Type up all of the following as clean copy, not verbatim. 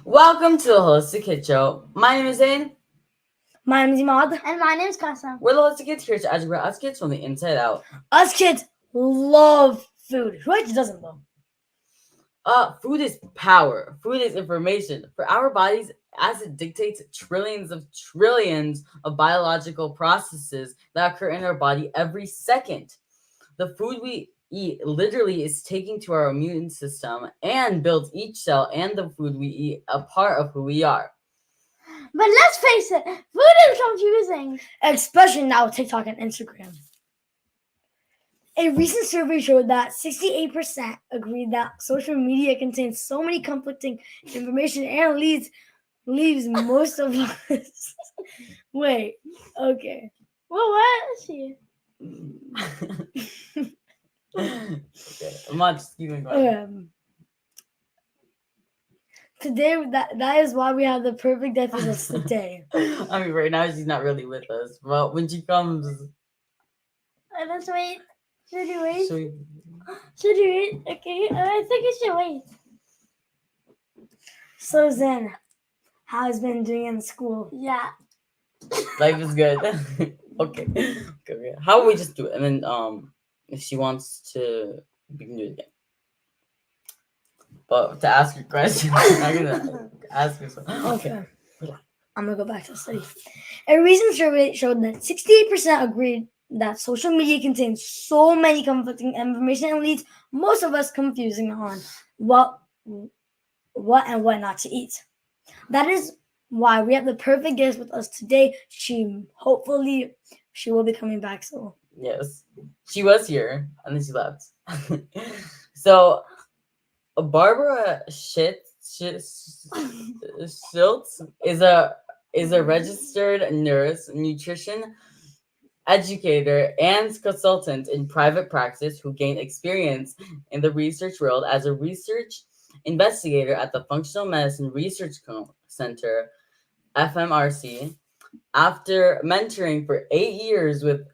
Welcome to the Holistic Kid Show. My name is Zane. My name is Imad. And my name is Kasam. We're the Holistic Kids here to educate us kids from the inside out. Us kids love food. Who actually doesn't though? Food is power. Food is information. For our bodies, as it dictates trillions of biological processes that occur in our body every second. The food we eat literally is taken to our immune system and builds each cell and the food we eat a part of who we are. But let's face it, food is confusing. Especially now with TikTok and Instagram. A recent survey showed that 68% agreed that social media contains so many conflicting information and leaves most of us. Wait, okay. Well, what is she? Okay, I'm not just keeping going. Today, that is why we have the perfect episode today. I mean, right now she's not really with us, but when she comes, Let's wait. Should we wait? so Should we wait? Okay, I think we should wait. So Zen, how has been doing in school? Yeah. life is good. Okay. How about we just do it, and then if she wants to, we can do it again. But to ask your question, I'm gonna ask her something. Okay. I'm gonna go back to the study. A recent survey showed that 68% agreed that social media contains so many conflicting information and leads most of us confusing on what and what not to eat. That is why we have the perfect guest with us today. Hopefully she will be coming back soon. Yes, she was here and then she left. So, Barbara Schiltz is a registered nurse, nutrition educator, and consultant in private practice who gained experience in the research world as a research investigator at the Functional Medicine Research Center, FMRC. After mentoring for 8 years with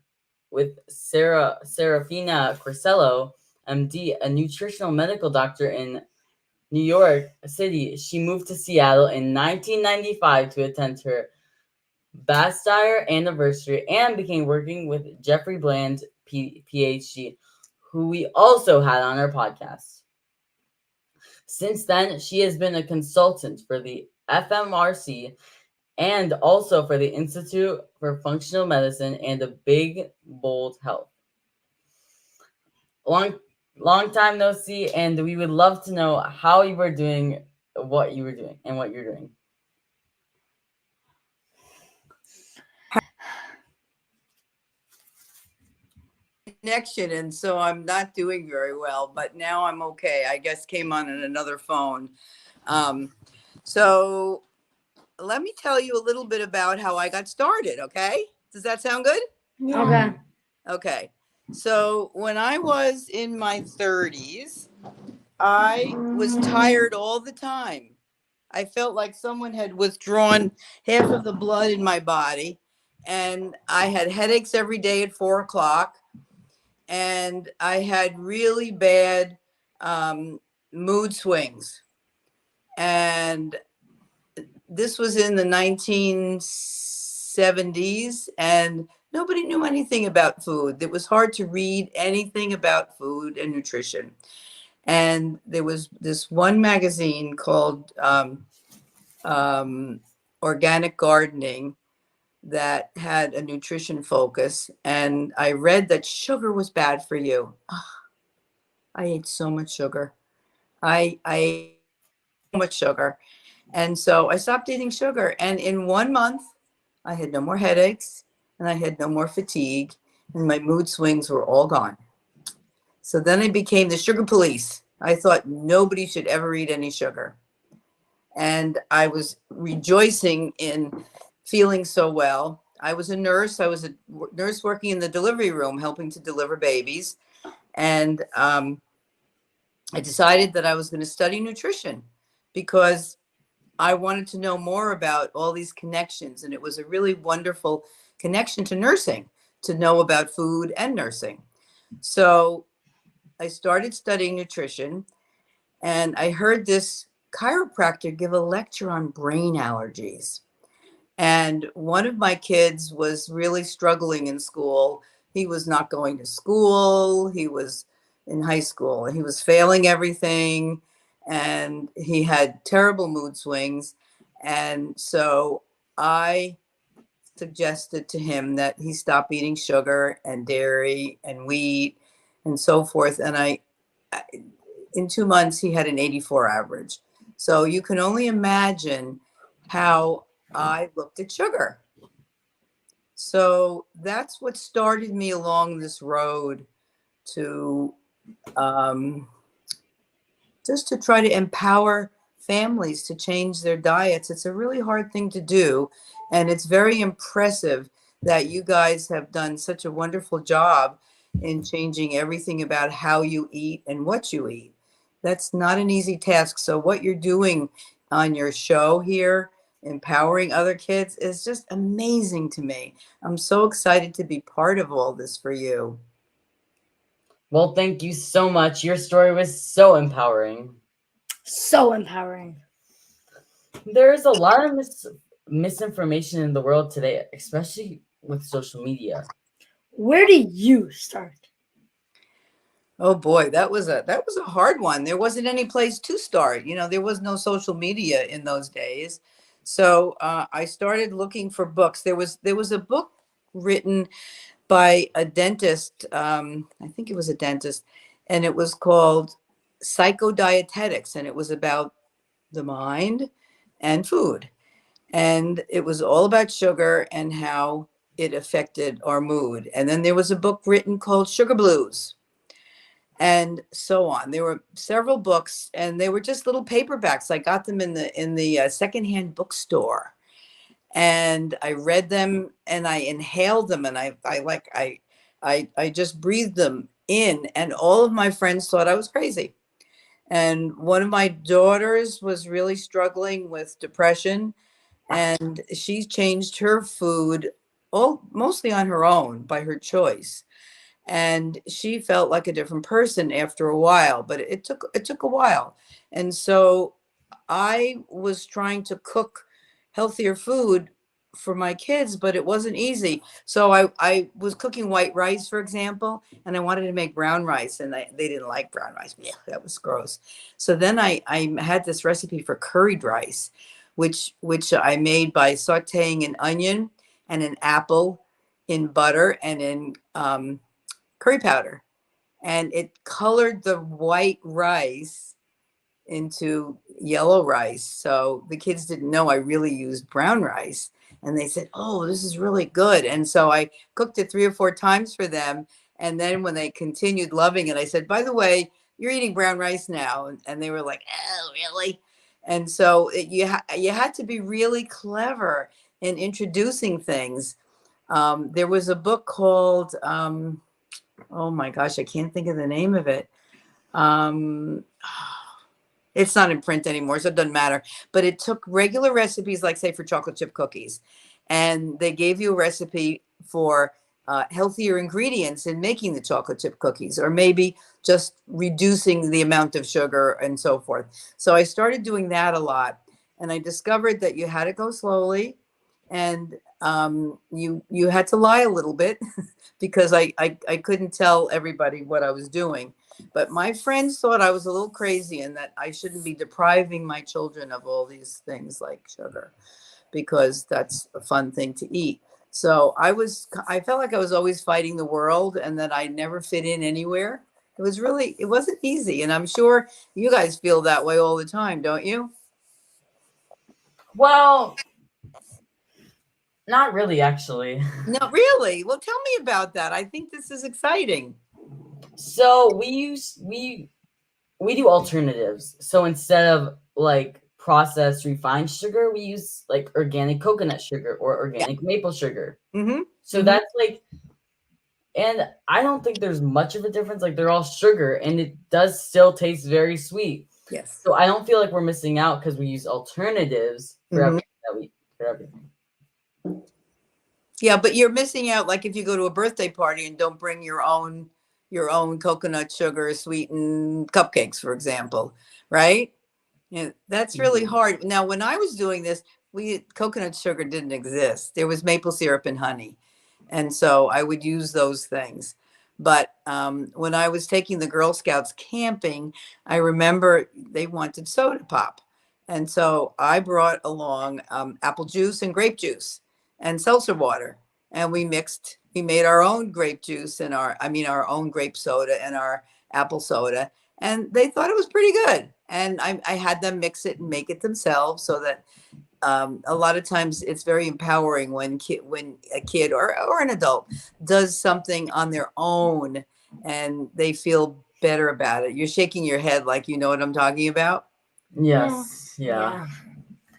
Serafina Corsello, MD, a nutritional medical doctor in New York City, she moved to Seattle in 1995 to attend her Bastyr University and began working with Jeffrey Bland, Ph.D., who we also had on our podcast. Since then, she has been a consultant for the FMRC and also for the Institute for Functional Medicine and the Big Bold Health. Long time no see, and we would love to know how you were doing, what you were doing, and what you're doing. Connection, and so I'm not doing very well, but now I'm okay. I just came on another phone. So let me tell you a little bit about how I got started, okay? Does that sound good? Okay. Okay. So when I was in my 30s, I was tired all the time. I felt like someone had withdrawn half of the blood in my body, and I had headaches every day at 4 o'clock. And I had really bad mood swings. And this was in the 1970s, and nobody knew anything about food. It was hard to read anything about food and nutrition. And there was this one magazine called Organic Gardening that had a nutrition focus, and I read that sugar was bad for you. I ate so much sugar. I ate so much sugar. And so I stopped eating sugar. And in 1 month, I had no more headaches and I had no more fatigue, and my mood swings were all gone. So then I became the sugar police. I thought nobody should ever eat any sugar. And I was rejoicing in feeling so well. I was a nurse. I was a nurse working in the delivery room, helping to deliver babies. And I decided that I was going to study nutrition because I wanted to know more about all these connections. And it was a really wonderful connection to nursing, to know about food and nursing. So I started studying nutrition, and I heard this chiropractor give a lecture on brain allergies. And one of my kids was really struggling in school. He was not going to school. He was in high school. He was failing everything. And he had terrible mood swings. And so I suggested to him that he stop eating sugar and dairy and wheat and so forth. And in 2 months, he had an 84 average. So you can only imagine how I looked at sugar. So that's what started me along this road to just to try to empower families to change their diets. It's a really hard thing to do. And it's very impressive that you guys have done such a wonderful job in changing everything about how you eat and what you eat. That's not an easy task. So what you're doing on your show here, empowering other kids, is just amazing to me. I'm so excited to be part of all this for you. Well, thank you so much. Your story was so empowering. So empowering. There's a lot of misinformation in the world today, especially with social media. Where do you start? Oh boy, that was a hard one. There wasn't any place to start. You know, there was no social media in those days. So I started looking for books. There was a book written by a dentist. I think it was a dentist, and it was called Psychodietetics, and it was about the mind and food. And it was all about sugar and how it affected our mood. And then there was a book written called Sugar Blues, and so on. There were several books, and they were just little paperbacks. I got them in the secondhand bookstore, and I read them, and I inhaled them, and I just breathed them in, and all of my friends thought I was crazy. And one of my daughters was really struggling with depression, and she changed her food mostly on her own by her choice. And she felt like a different person after a while, but it took a while. And so I was trying to cook healthier food for my kids, but it wasn't easy. So I was cooking white rice, for example, and I wanted to make brown rice, and they didn't like brown rice. Yeah, that was gross. So then I had this recipe for curried rice, which I made by sauteing an onion and an apple in butter and in curry powder, and it colored the white rice into yellow rice. So the kids didn't know I really used brown rice, and they said, "Oh, this is really good." And so I cooked it 3 or 4 times for them. And then when they continued loving it, I said, "By the way, you're eating brown rice now." And they were like, "Oh, really?" And so you had to be really clever in introducing things. There was a book called oh my gosh, I can't think of the name of it. It's not in print anymore, so it doesn't matter. But it took regular recipes, like say for chocolate chip cookies, and they gave you a recipe for healthier ingredients in making the chocolate chip cookies, or maybe just reducing the amount of sugar and so forth. So I started doing that a lot, and I discovered that you had to go slowly, and you had to lie a little bit because I couldn't tell everybody what I was doing. But my friends thought I was a little crazy and that I shouldn't be depriving my children of all these things like sugar, because that's a fun thing to eat. So I felt like I was always fighting the world and that I never fit in anywhere. It wasn't easy. And I'm sure you guys feel that way all the time, don't you? Well, not really, actually. No, really? Well, tell me about that. I think this is exciting. So we do alternatives. So instead of like processed refined sugar, we use like organic coconut sugar or organic maple sugar. Mm-hmm. So that's like, and I don't think there's much of a difference. Like they're all sugar, and it does still taste very sweet. Yes. So I don't feel like we're missing out because we use alternatives for everything. Yeah, but you're missing out. Like if you go to a birthday party and don't bring your own coconut sugar sweetened cupcakes, for example, right? Yeah, that's really hard. Now, when I was doing this, coconut sugar didn't exist. There was maple syrup and honey. And so I would use those things. But when I was taking the Girl Scouts camping, I remember they wanted soda pop. And so I brought along apple juice and grape juice and seltzer water. And we made our own grape juice and our own grape soda and our apple soda. And they thought it was pretty good. And I had them mix it and make it themselves, so that a lot of times it's very empowering when a kid or an adult does something on their own and they feel better about it. You're shaking your head like you know what I'm talking about. Yes. Yeah.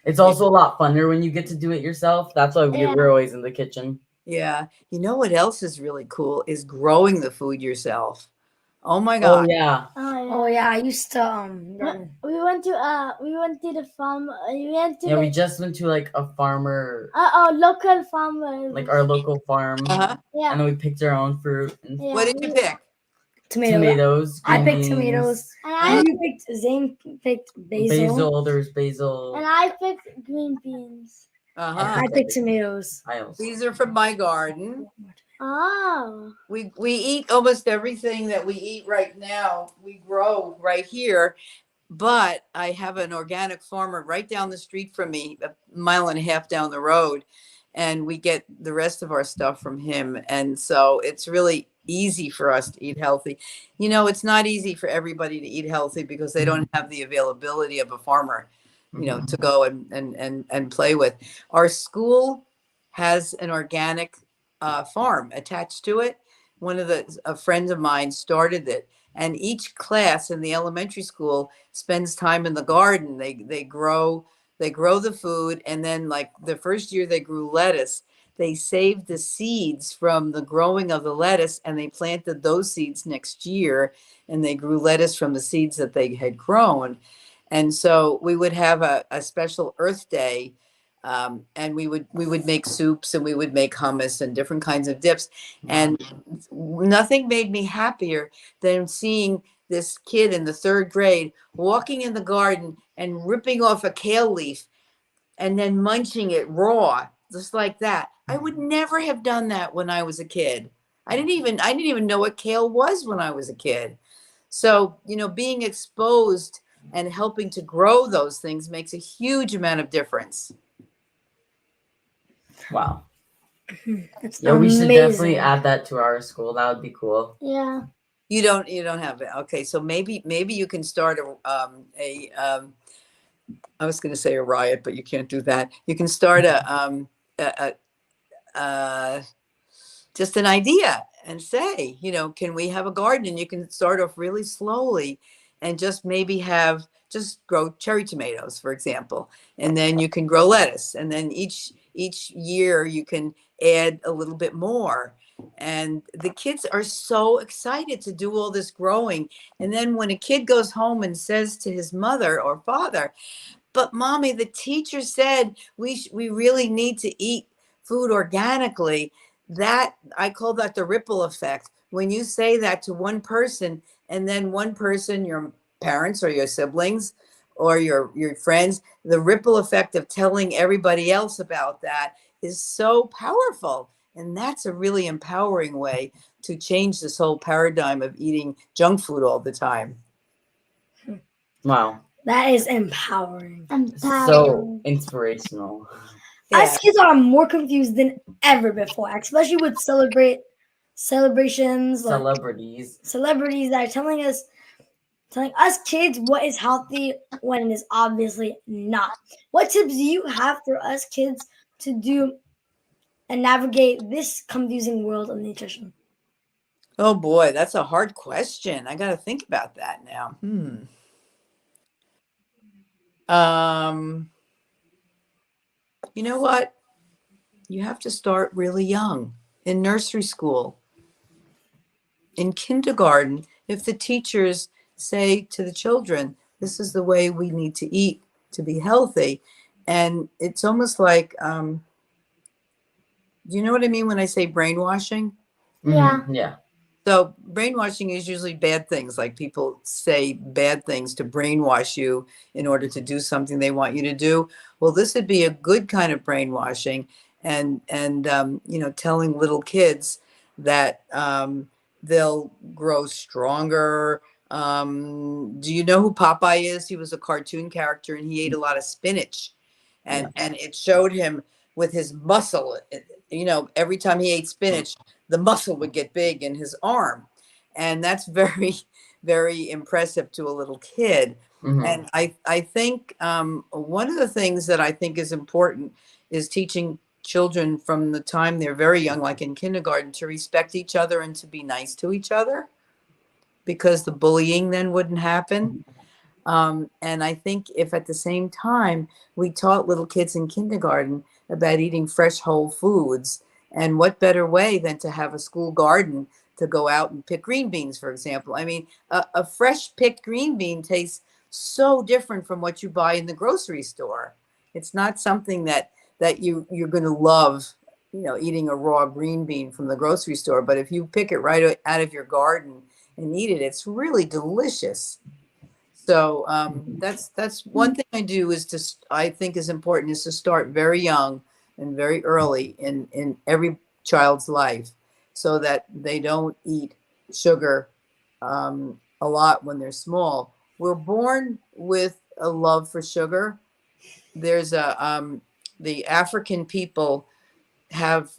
It's also a lot funner when you get to do it yourself. That's why we're always in the kitchen. Yeah. You know what else is really cool is growing the food yourself. Oh my Oh God. yeah. Oh yeah, I used to We went to the farm. We went to Yeah, we just went to like a farmer, local farmer. like our local farm, Uh-huh. Yeah. and then we picked our own fruit and Yeah. What did you pick? tomatoes. I green picked beans, tomatoes. And Zane picked basil. basil. There's basil. and I picked green beans. Uh-huh. I picked tomatoes. I also. These are from my garden. Oh. We eat almost everything that we eat right now. We grow right here, but I have an organic farmer right down the street from me, a mile and a half down the road, and we get the rest of our stuff from him. And so it's really easy for us to eat healthy. You know, it's not easy for everybody to eat healthy because they don't have the availability of a farmer, you know, to go and play with. Our school has an organic farm attached to it. A friend of mine started it, and each class in the elementary school spends time in the garden. They grow the food, and then like the first year they grew lettuce, they saved the seeds from the growing of the lettuce and they planted those seeds next year, and they grew lettuce from the seeds that they had grown. And so we would have a special Earth Day. And we would make soups and we would make hummus and different kinds of dips. And nothing made me happier than seeing this kid in the 3rd grade walking in the garden and ripping off a kale leaf and then munching it raw, just like that. I would never have done that when I was a kid. I didn't even know what kale was when I was a kid. So, you know, being exposed and helping to grow those things makes a huge amount of difference. Wow. That's Yeah, we should amazing. definitely add that to our school. That would be cool. Yeah. You don't have it. Okay, so maybe you can start I was going to say a riot, but you can't do that. You can start just an idea and say, you know, can we have a garden? And you can start off really slowly and just maybe just grow cherry tomatoes, for example, and then you can grow lettuce, and then each year you can add a little bit more. And the kids are so excited to do all this growing. And then when a kid goes home and says to his mother or father, "But mommy, the teacher said we really need to eat food organically," that I call that the ripple effect. When you say that to one person, and then one person, your parents or your siblings or your friends, the ripple effect of telling everybody else about that is so powerful. And that's a really empowering way to change this whole paradigm of eating junk food all the time. Wow. That is empowering. So inspirational. Yeah. Us kids are more confused than ever before, especially with celebrations, like Celebrities. celebrities that are telling us kids what is healthy when it is obviously not. What tips do you have for us kids to do and navigate this confusing world of nutrition? Oh boy, that's a hard question. I got to think about that now. You know what? You have to start really young, in nursery school, in kindergarten. If the teachers say to the children, this is the way we need to eat to be healthy. And it's almost like, you know what I mean when I say brainwashing? Yeah. Yeah. So brainwashing is usually bad things, like people say bad things to brainwash you in order to do something they want you to do. Well, this would be a good kind of brainwashing, and you know, telling little kids that they'll grow stronger. Do you know who Popeye is? He was a cartoon character, and he ate a lot of spinach, and it showed him with his muscle. You know, every time he ate spinach, the muscle would get big in his arm. And that's very, very impressive to a little kid. Mhm. And I think one of the things that I think is important is teaching children from the time they're very young, like in kindergarten, to respect each other and to be nice to each other, because the bullying then wouldn't happen. And I think if at the same time we taught little kids in kindergarten about eating fresh whole foods, and what better way than to have a school garden to go out and pick green beans, for example. I mean, a fresh picked green bean tastes so different from what you buy in the grocery store. It's not something that you're going to love, you know, eating a raw green bean from the grocery store. But if you pick it right out of your garden and eat it, it's really delicious. So that's one thing I do is I think is important is to start very young and very early in every child's life, so that they don't eat sugar a lot when they're small. We're born with a love for sugar. There's the African people have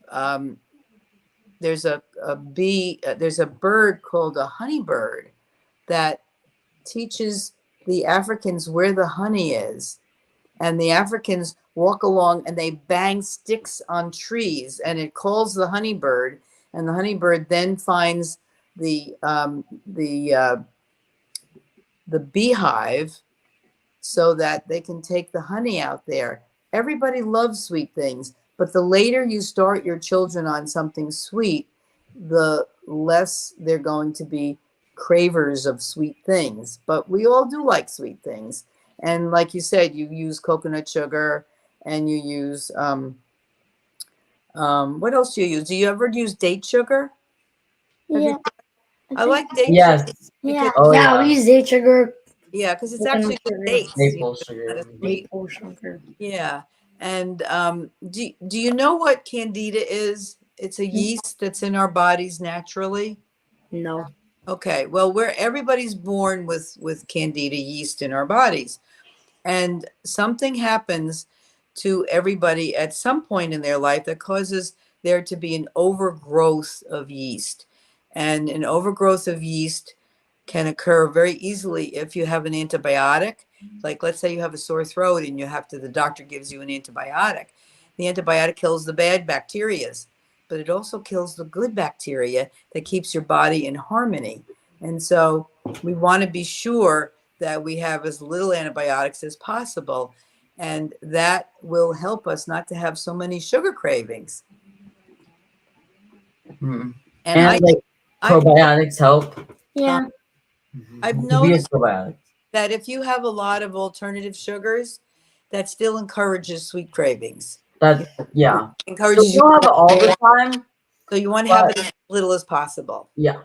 there's a bee there's a bird called a honeybird that teaches the Africans where the honey is. And the Africans walk along and they bang sticks on trees, and it calls the honeybird. And the honeybird then finds the beehive so that they can take the honey out there. Everybody loves sweet things, but the later you start your children on something sweet, the less they're going to be cravers of sweet things. But we all do like sweet things. And like you said, you use coconut sugar, and you use what else do you use? Do you ever use date sugar? Have Yeah. you? I like date sugar Yes. because Yeah. Oh Yeah, yeah. we use date sugar, yeah, because it's coconut actually with sugar, dates. Maple It's sugar. not a sweet. maple sugar. Yeah. And do you know what candida is? It's a yeast that's in our bodies naturally. No. Okay. Well, everybody's born with candida yeast in our bodies. And something happens to everybody at some point in their life that causes there to be an overgrowth of yeast. And an overgrowth of yeast can occur very easily if you have an antibiotic. Like, let's say you have a sore throat and the doctor gives you an antibiotic. The antibiotic kills the bad bacterias, but it also kills the good bacteria that keeps your body in harmony. And so we want to be sure that we have as little antibiotics as possible. And that will help us not to have so many sugar cravings. Mhm. And And like I've probiotics help. Yeah. I've We use noticed probiotics. that if you have a lot of alternative sugars, that still encourages sweet cravings. That yeah. So Encourages we you. don't have it all the time. So you want to have But- it as little as possible. Yeah.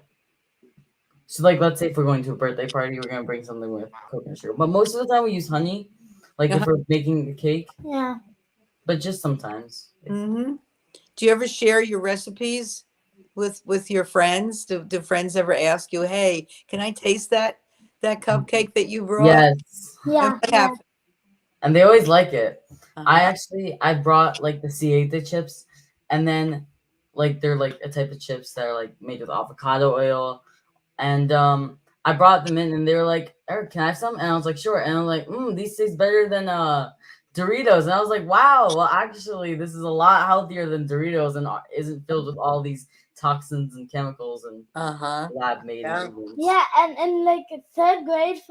So like let's say if we're going to a birthday party, we're gonna bring something with coconut sugar. But most of the time we use honey, like if we're making a cake. Yeah. But just sometimes. Mm-hmm. Do you ever share your recipes with your friends? Do friends ever ask you, "Hey, can I taste that cupcake that you brought?" Yes. And Yeah. what Yeah. happened? And they always like it. Uh-huh. I brought like the C8 chips, and then like they're like a type of chips that are like made with avocado oil. And I brought them in and they were like, Eric, can I have some? And I was like, sure. And I'm like, these taste better than Doritos. And I was like, wow, well actually this is a lot healthier than Doritos and isn't filled with all these toxins and chemicals and Uh-huh. lab made Yeah. ingredients. Yeah, and like third grade,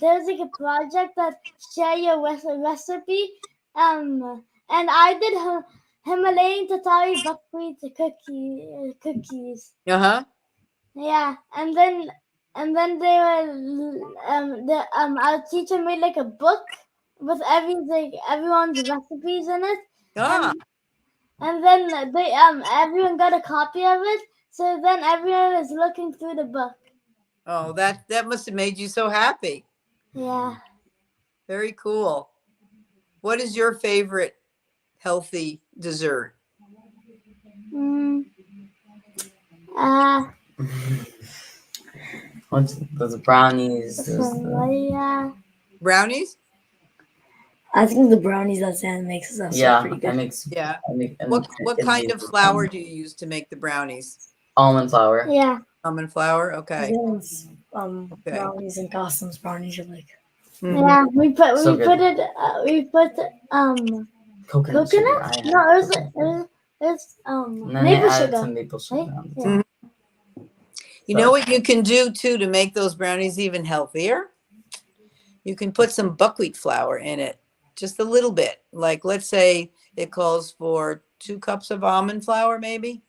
there's like a project that share your recipe, and I did Himalayan Tatari buckwheat cookies. Uh-huh. Yeah, and then they were our teacher made like a book with everyone's recipes in it, Ah. and then they everyone got a copy of it, So then everyone is looking through the book. Oh, that must have made you so happy. Yeah. Very cool. What is your favorite healthy dessert? Mm. What's those brownies? So, yeah. Brownies? I think the brownies that Sam makes is also Yeah, pretty that good. makes. Yeah. That What makes kind of flour do you use to make the brownies? almond flour. Yeah. Almond flour? Okay. Everyone's, Okay. brownies and customs brownies are like Mhm. Yeah. We put So we good. put it we put Coconut sugar. coconut? I had No, it coconut sugar. was And then maple they added sugar. some maple sugar Right? on the Yeah. top. You know what you can do too to make those brownies even healthier? You can put some buckwheat flour in it, just a little bit. Like, let's say it calls for 2 cups of almond flour, maybe.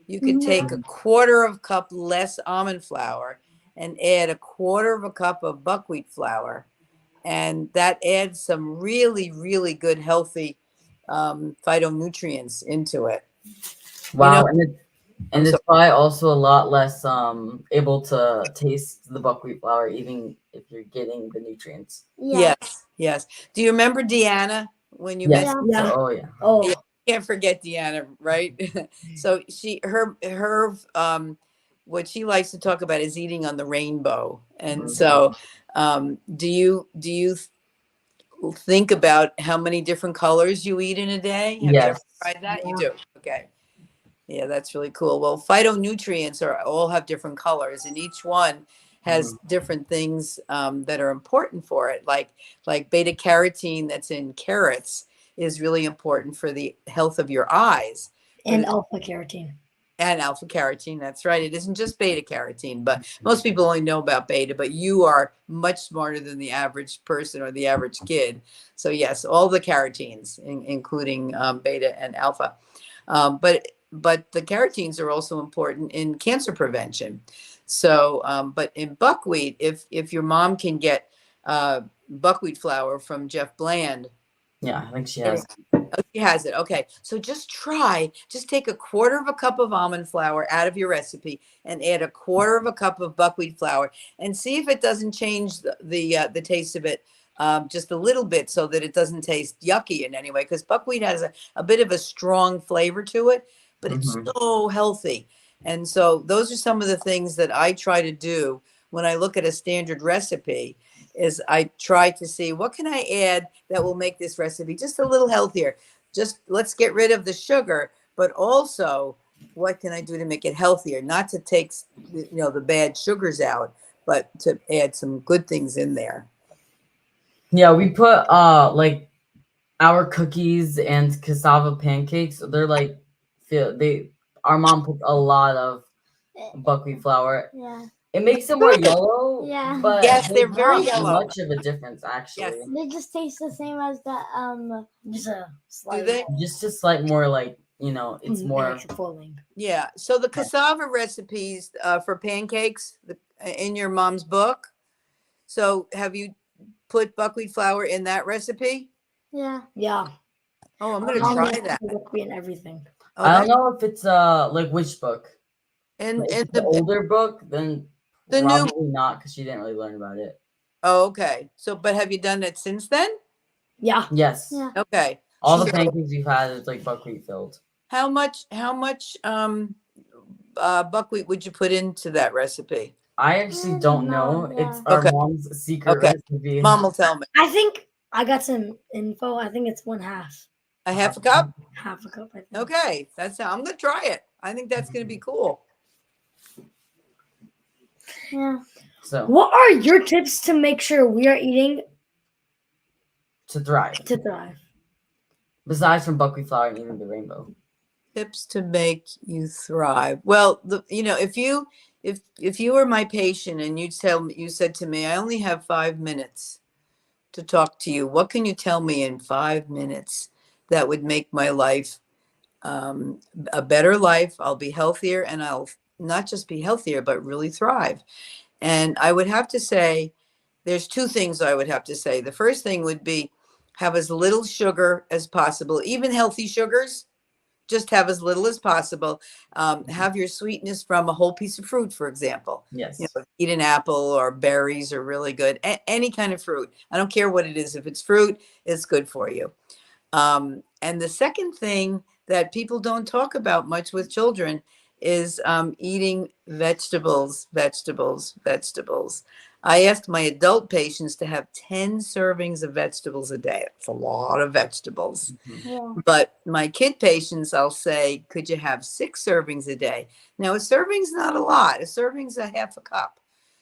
You could take a quarter of a cup less almond flour and add a quarter of a cup of buckwheat flour. And that adds some really, really good, healthy phytonutrients into it. Wow, know- and I'm it's sorry. probably also a lot less able to taste the buckwheat flour, even if you're getting the nutrients. Yeah. Yes, yes. Do you remember Deanna when you Yes. mentioned? Yeah. Oh yeah. oh Yeah. Can't forget Deanna, right? So her what she likes to talk about is eating on the rainbow. And so do you think about how many different colors you eat in a day? Have you ever Yes. tried that? Yeah. You do. Okay. Yeah, that's really cool. Well, phytonutrients all have different colors, and each one has different things that are important for it. Like beta carotene that's in carrots is really important for the health of your eyes. and alpha carotene. And alpha carotene, that's right. It isn't just beta carotene, but most people only know about beta, but you are much smarter than the average person or the average kid. So yes, all the carotenes, including beta and alpha. But the carotenes are also important in cancer prevention. So, but in buckwheat, if your mom can get buckwheat flour from Jeff Bland. Yeah, I think she has. Oh, she has it. Okay. So just take a quarter of a cup of almond flour out of your recipe and add a quarter of a cup of buckwheat flour and see if it doesn't change the taste of it just a little bit so that it doesn't taste yucky in any way. Because buckwheat has a bit of a strong flavor to it, but it's so healthy. And so those are some of the things that I try to do when I look at a standard recipe is I try to see what can I add that will make this recipe just a little healthier. Just let's get rid of the sugar, but also what can I do to make it healthier? Not to take the bad sugars out, but to add some good things in there. Yeah, we put like our cookies and cassava pancakes. They're like our mom puts a lot of buckwheat flour. Yeah. It makes them more yellow. Yeah. But Yes, they're there's very not yellow. much of a difference actually. Yes. They just taste the same as the Just a Do slight. they? Just a slight more like it's more. Extra filling. Yeah. So the cassava recipes for pancakes in your mom's book. So have you put buckwheat flour in that recipe? Yeah. Yeah. Oh, I'm gonna Mom try makes that. and everything. Oh, I don't know if it's like which book. And If and it's the older book, then the new. probably not because she didn't really learn about it. Oh, okay. So, but have you done it since then? Yeah. Yes. Yeah. Okay. All the So pancakes we've had is like buckwheat filled. how much buckwheat would you put into that recipe? I actually don't know. Yeah. It's our Okay. mom's secret Okay. recipe. Mom will tell me. I think I got some info. I think it's 1/2. A half a cup? Half a cup, I think. Okay. I'm gonna try it. I think that's gonna be cool. Yeah. So What are your tips to make sure we are eating to thrive, to thrive? besides from buckwheat flour and eating the rainbow. Tips to make you thrive. Well, if you were my patient and you said to me, I only have 5 minutes to talk to you. What can you tell me in 5 minutes that would make my life a better life? I'll be healthier, and I'll not just be healthier, but really thrive. And I would have to say, there's 2 things I would have to say. The first thing would be have as little sugar as possible, even healthy sugars. just have as little as possible. Have your sweetness from a whole piece of fruit, for example. Yes. You know, eat an apple, or berries are really good. Any kind of fruit. I don't care what it is. If it's fruit, it's good for you. And the second thing that people don't talk about much with children is eating vegetables. I ask my adult patients to have 10 servings of vegetables a day. It's a lot of vegetables. Yeah. But my kid patients, I'll say, could you have 6 servings a day? Now, a serving's not a lot. A serving's a half a cup.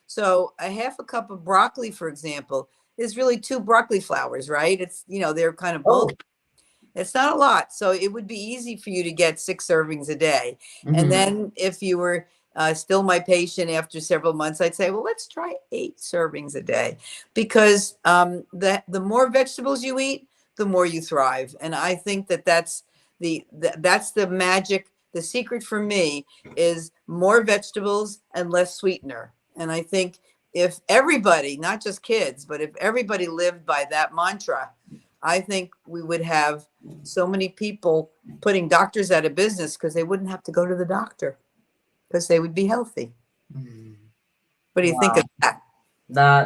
So a half a cup of broccoli, for example, is really 2 broccoli flowers, right? It's, you know, they're kind of bulky. It's not a lot. So it would be easy for you to get 6 servings a day. And then if you were still my patient after several months, I'd say, well, let's try 8 servings a day, because the more vegetables you eat, the more you thrive. And I think that that's the magic. The secret for me is more vegetables and less sweetener. And I think if everybody, not just kids, but if everybody lived by that mantra, I think we would have so many people putting doctors out of business, because they wouldn't have to go to the doctor, because they would be healthy. What do you think of that?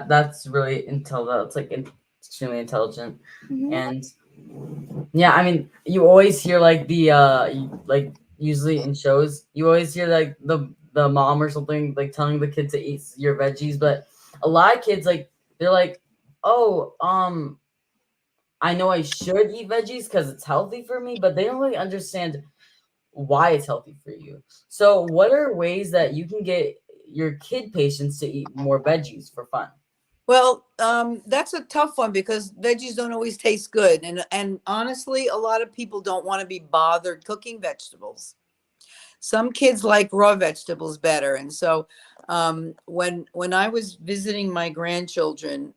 That's really intelligent. It's like extremely intelligent. Mhm. And yeah, I mean, you always hear like like usually in shows, you always hear like the mom or something like telling the kid to eat your veggies, but a lot of kids, like, they're like, oh, I know I should eat veggies because it's healthy for me, but they don't really understand why it's healthy for you. So what are ways that you can get your kid patients to eat more veggies for fun? Well, that's a tough one, because veggies don't always taste good. And honestly, a lot of people don't want to be bothered cooking vegetables. Some kids like raw vegetables better. And so when I was visiting my grandchildren,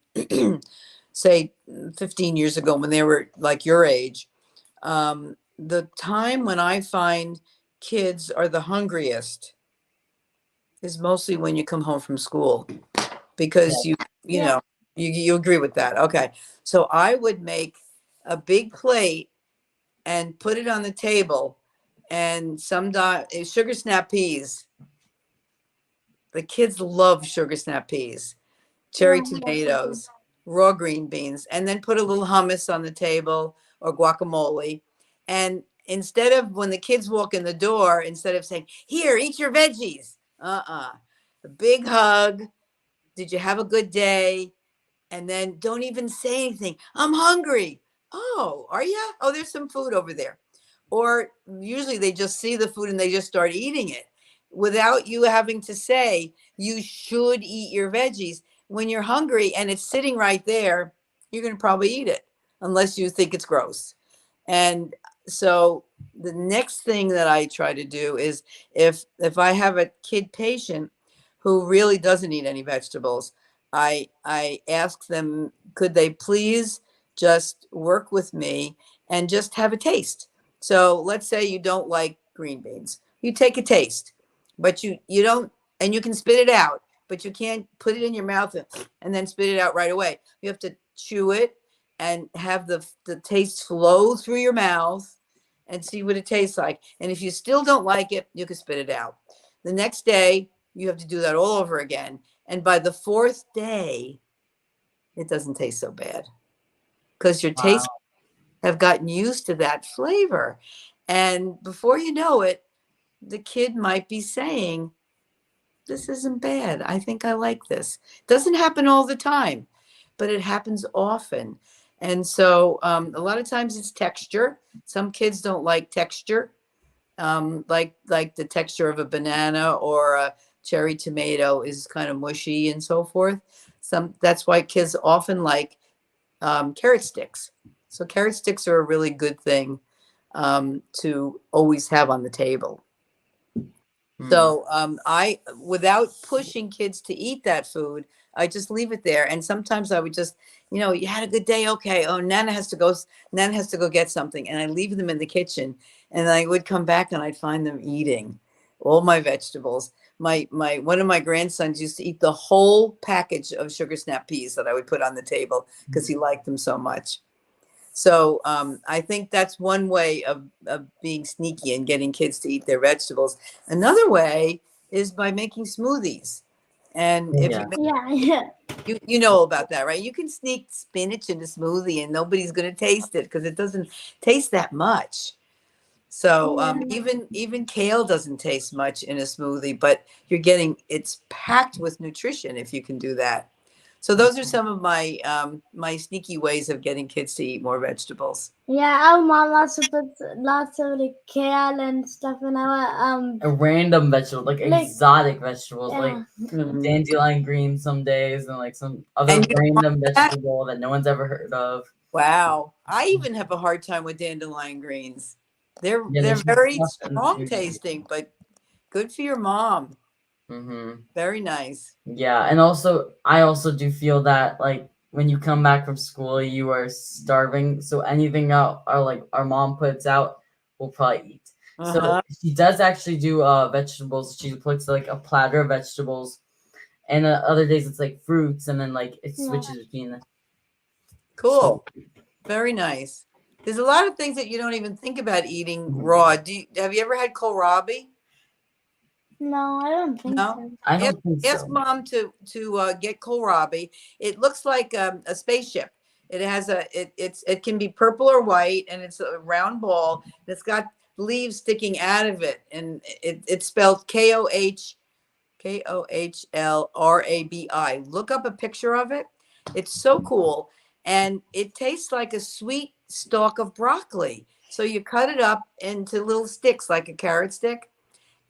say 15 years ago, when they were like your age, the time when I find kids are the hungriest is mostly when you come home from school, because you Yeah. know, you agree with that. Okay. So I would make a big plate and put it on the table, and some sugar snap peas. The kids love sugar snap peas, cherry Yeah. tomatoes, raw green beans, and then put a little hummus on the table, or guacamole. And instead of, when the kids walk in the door, instead of saying, here, eat your veggies, a big hug. Did you have a good day? And then don't even say anything. I'm hungry. Oh, are you? Oh, there's some food over there. Or usually they just see the food and they just start eating it without you having to say, you should eat your veggies. When you're hungry and it's sitting right there, you're going to probably eat it, unless you think it's gross. And so the next thing that I try to do is, if I have a kid patient who really doesn't eat any vegetables, I ask them, could they please just work with me and just have a taste. So let's say you don't like green beans. You take a taste, but you don't, and you can spit it out, but you can't put it in your mouth and then spit it out right away. You have to chew it and have the taste flow through your mouth and see what it tastes like. And if you still don't like it, you can spit it out. The next day, you have to do that all over again. And by the 4th day, it doesn't taste so bad, because your taste have gotten used to that flavor. And before you know it, the kid might be saying, this isn't bad. I think I like this. Doesn't happen all the time, but it happens often. And so a lot of times it's texture. Some kids don't like texture, like the texture of a banana or a cherry tomato is kind of mushy and so forth. That's why kids often like carrot sticks. So carrot sticks are a really good thing to always have on the table. So I, without pushing kids to eat that food, I just leave it there. And sometimes I would just, you had a good day. Okay. Oh, Nana has to go get something. And I leave them in the kitchen, and I would come back and I'd find them eating all my vegetables. One of my grandsons used to eat the whole package of sugar snap peas that I would put on the table, because he liked them so much. So I think that's one way of being sneaky and getting kids to eat their vegetables. Another way is by making smoothies. And if Yeah. you make, Yeah. you know about that, right? You can sneak spinach in a smoothie and nobody's going to taste it because it doesn't taste that much. So even kale doesn't taste much in a smoothie, but it's packed with nutrition if you can do that. So those are some of my my sneaky ways of getting kids to eat more vegetables. Yeah, our mom also puts lots of like kale and stuff in our A random vegetable, like Like- exotic vegetables, yeah. like Mhm. dandelion green some days, and like some other And you don't random like that? vegetable that no one's ever heard of. Wow, I even have a hard time with dandelion greens. They're Yeah, they're there's very stuff in the strong food. tasting, but good for your mom. Mm-hmm. Very nice. Yeah, and also I also do feel that like when you come back from school, you are starving. So anything out or like our mom puts out, we'll probably eat. So Uh-huh. she does actually do vegetables. She puts like a platter of vegetables, and other days it's like fruits, and then like it Yeah. switches between. Cool. Very nice. There's a lot of things that you don't even think about eating raw. Have you ever had kohlrabi? No, I don't think No? so. I don't think Ask so. mom to get kohlrabi. It looks like a spaceship. It has it can be purple or white, and it's a round ball. And it's got leaves sticking out of it, and it's spelled KOHLRABI. Look up a picture of it. It's so cool, and it tastes like a sweet stalk of broccoli. So you cut it up into little sticks, like a carrot stick.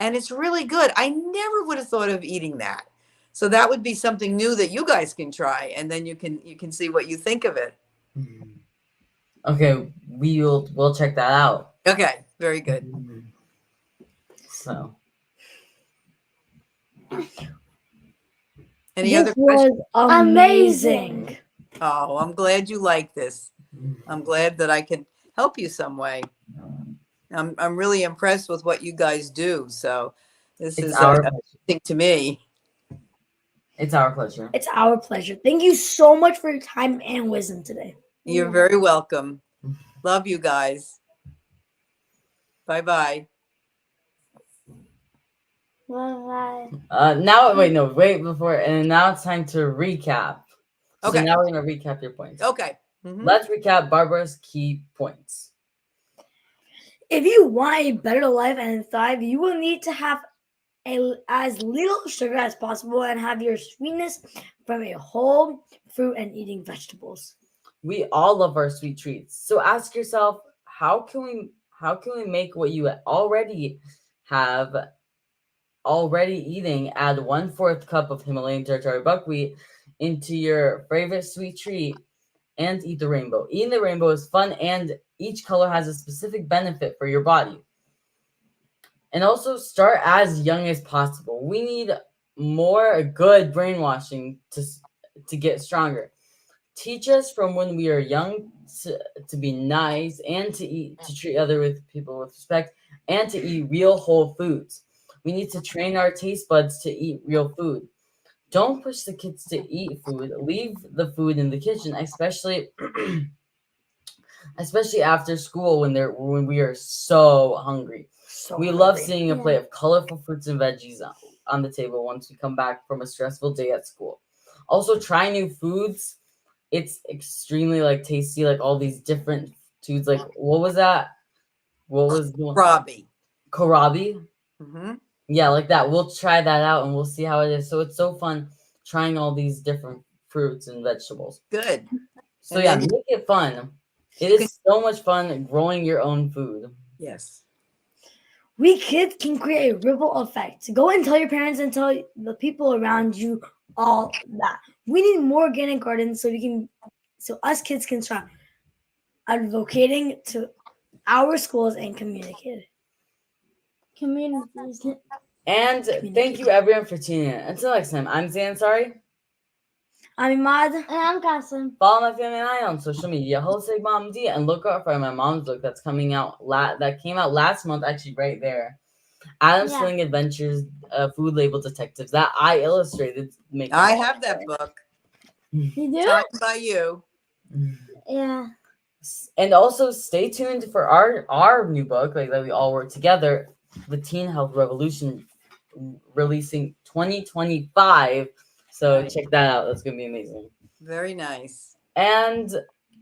And it's really good. I never would have thought of eating that. So that would be something new that you guys can try, and then you can see what you think of it. Okay, we'll check that out. Okay, very good. So Any This other questions? was amazing. Oh, I'm glad you like this. I'm glad that I can help you some way. I'm really impressed with what you guys do. So this it's is our thing to me. it's our pleasure. It's our pleasure. Thank you so much for your time and wisdom today. You're very welcome. Love you guys. Bye-bye. Bye-bye. Now wait before, and now it's time to recap. So Okay. now we're gonna recap your points. Okay. Mhm. Let's recap Barbara's key points. If you want a better life and thrive, you will need to have as little sugar as possible and have your sweetness from a whole fruit and eating vegetables. We all love our sweet treats. So ask yourself, how can we make what you already have eating, add 1/4 cup of Himalayan territory buckwheat into your favorite sweet treat, and eat the rainbow. Eating the rainbow is fun, and each color has a specific benefit for your body. And also start as young as possible. We need more good brainwashing to get stronger. Teach us from when we are young to be nice and to treat other people with respect and to eat real whole foods. We need to train our taste buds to eat real food. Don't push the kids to eat food. Leave the food in the kitchen, especially after school when we are so hungry. We love seeing a plate of colorful fruits and veggies on the table once we come back from a stressful day at school. Also, try new foods. It's extremely tasty, like all these different foods. Like, what was that? What was the Robbie. kohlrabi? Mm-hmm. Yeah, like that. We'll try that out and we'll see how it is. So it's so fun trying all these different fruits and vegetables. Good. So And yeah, then make it fun. It is so much fun growing your own food. Yes. We kids can create a ripple effect. Go and tell your parents and tell the people around you all that. We need more organic gardens so us kids can start advocating to our schools and communities. And thank you everyone for tuning in. Until next time, I'm Zansari. I'm Imad. And I'm Kasim. Follow my family and I on social media, Jose Mom D, and look out for my mom's book that's coming out. That came out last month, actually, right there. Adam's Sling Adventures, Food Label Detectives. That I illustrated. I have that book. You do? Signed by you. Yeah. And also stay tuned for our new book, like that we all work together, The Teen Health Revolution, releasing 2025. So Right. check that out. That's gonna be amazing. Very nice. And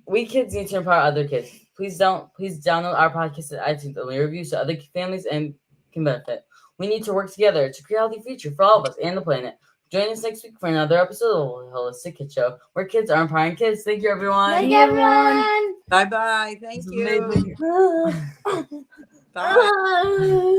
we kids need to empower other kids. Please download our podcast at iTunes and leave reviews so other families and can benefit. We need to work together to create a healthy future for all of us and the planet. Join us next week for another episode of the Holistic Kid Show, where kids are empowering kids. Thank you, everyone. Thank you, everyone. Bye bye. Thank It's you. amazing. Bye.